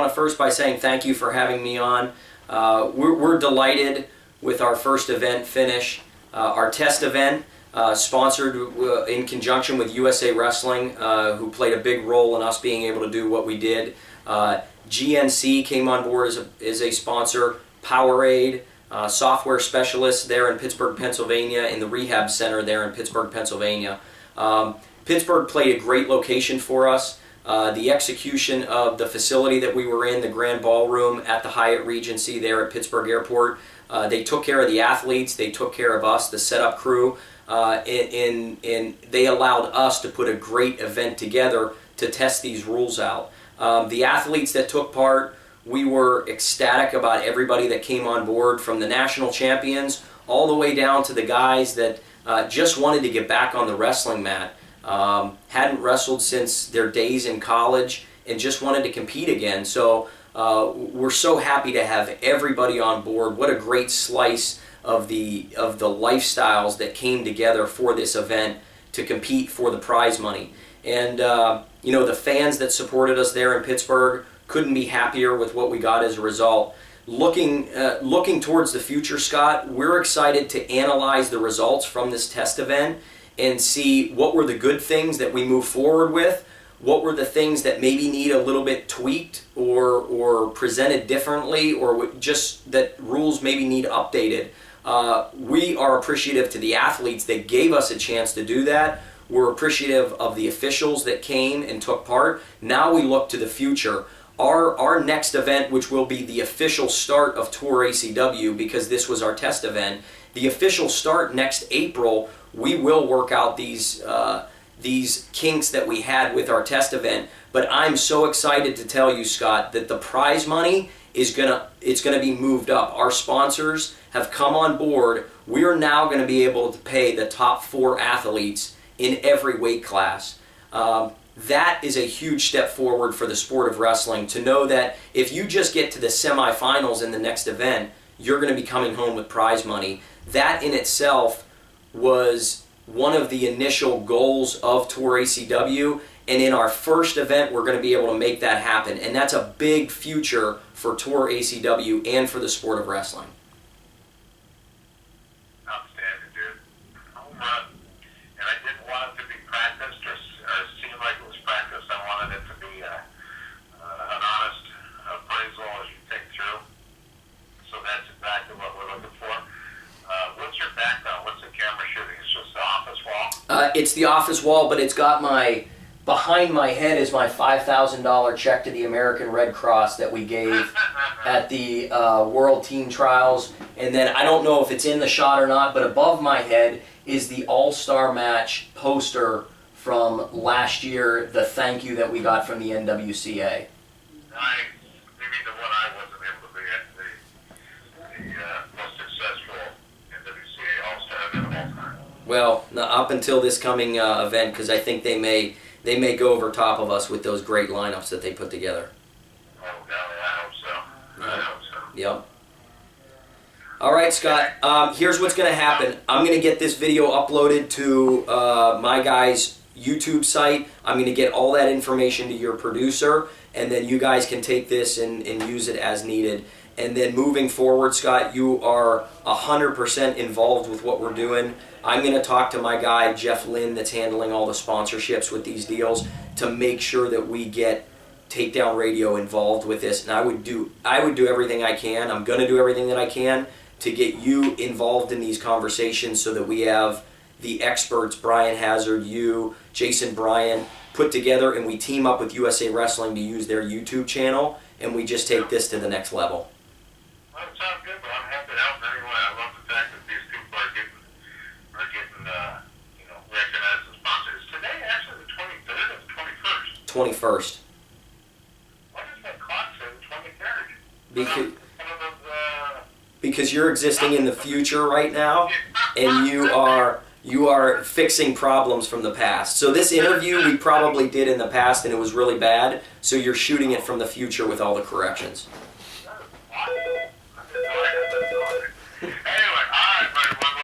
to first by saying thank you for having me on. We're delighted with our first event finish. Our test event, sponsored in conjunction with USA Wrestling, who played a big role in us being able to do what we did. GNC came on board as a sponsor. Powerade, software specialists there in Pittsburgh, Pennsylvania, in the rehab center there in Pittsburgh, Pennsylvania. Pittsburgh played a great location for us. The execution of the facility that we were in, the Grand Ballroom at the Hyatt Regency there at Pittsburgh Airport, they took care of the athletes, they took care of us, the setup crew, and they allowed us to put a great event together to test these rules out. The athletes that took part, we were ecstatic about everybody that came on board, from the national champions all the way down to the guys that just wanted to get back on the wrestling mat. Hadn't wrestled since their days in college and just wanted to compete again. So we're so happy to have everybody on board. What a great slice of the lifestyles that came together for this event to compete for the prize money. And you know, the fans that supported us there in Pittsburgh, couldn't be happier with what we got as a result. Looking towards the future, Scott, we're excited to analyze the results from this test event and see what were the good things that we move forward with, what were the things that maybe need a little bit tweaked or presented differently, or just that rules maybe need updated. We are appreciative to the athletes that gave us a chance to do that. We're appreciative of the officials that came and took part. Now we look to the future. Our next event, which will be the official start of Tour ACW, because this was our test event, the official start next April, we will work out these kinks that we had with our test event. But I'm so excited to tell you, Scott, that the prize money is gonna be moved up. Our sponsors have come on board. We're now going to be able to pay the top 4 athletes in every weight class. That is a huge step forward for the sport of wrestling, to know that if you just get to the semifinals in the next event, you're going to be coming home with prize money. That in itself was one of the initial goals of Tour ACW, and in our first event we're going to be able to make that happen, and that's a big future for Tour ACW and for the sport of wrestling. Outstanding, dude. Home run. And I didn't want it to be practiced or seem like it was practiced. I wanted it to be an honest appraisal as you think through. So that's exactly what we're looking for. What's your background? What's the camera shooting? It's just the office wall? It's the office wall, but it's got behind my head is my $5,000 check to the American Red Cross that we gave at the World Team Trials. And then I don't know if it's in the shot or not, but above my head is the All-Star Match poster from last year, the thank you that we got from the NWCA. Nice. You mean the one I wasn't able to be at, the most successful NWCA All-Star event of all time? Well, up until this coming event, because I think they may go over top of us with those great lineups that they put together. Oh, golly, I hope so. I hope so. Yep. All right, Scott, here's what's going to happen. I'm going to get this video uploaded to my guy's YouTube site. I'm going to get all that information to your producer, and then you guys can take this and use it as needed. And then moving forward, Scott, you are 100% involved with what we're doing. I'm going to talk to my guy, Jeff Lynn, that's handling all the sponsorships with these deals, to make sure that we get Takedown Radio involved with this. And I would do everything I can. I'm going to do everything that I can to get you involved in these conversations, so that we have the experts, Brian Hazard, you, Jason Bryan, put together, and we team up with USA Wrestling to use their YouTube channel, and we just take this to the next level. Well, it sounds good, but I'm happy to help anyway. I love the fact that these people are getting recognized as sponsors. Today, actually, the 23rd or the 21st? 21st. Why does that clock say the 23rd? Because you're existing in the future right now, and you are fixing problems from the past. So this interview we probably did in the past, and it was really bad, so you're shooting it from the future with all the corrections.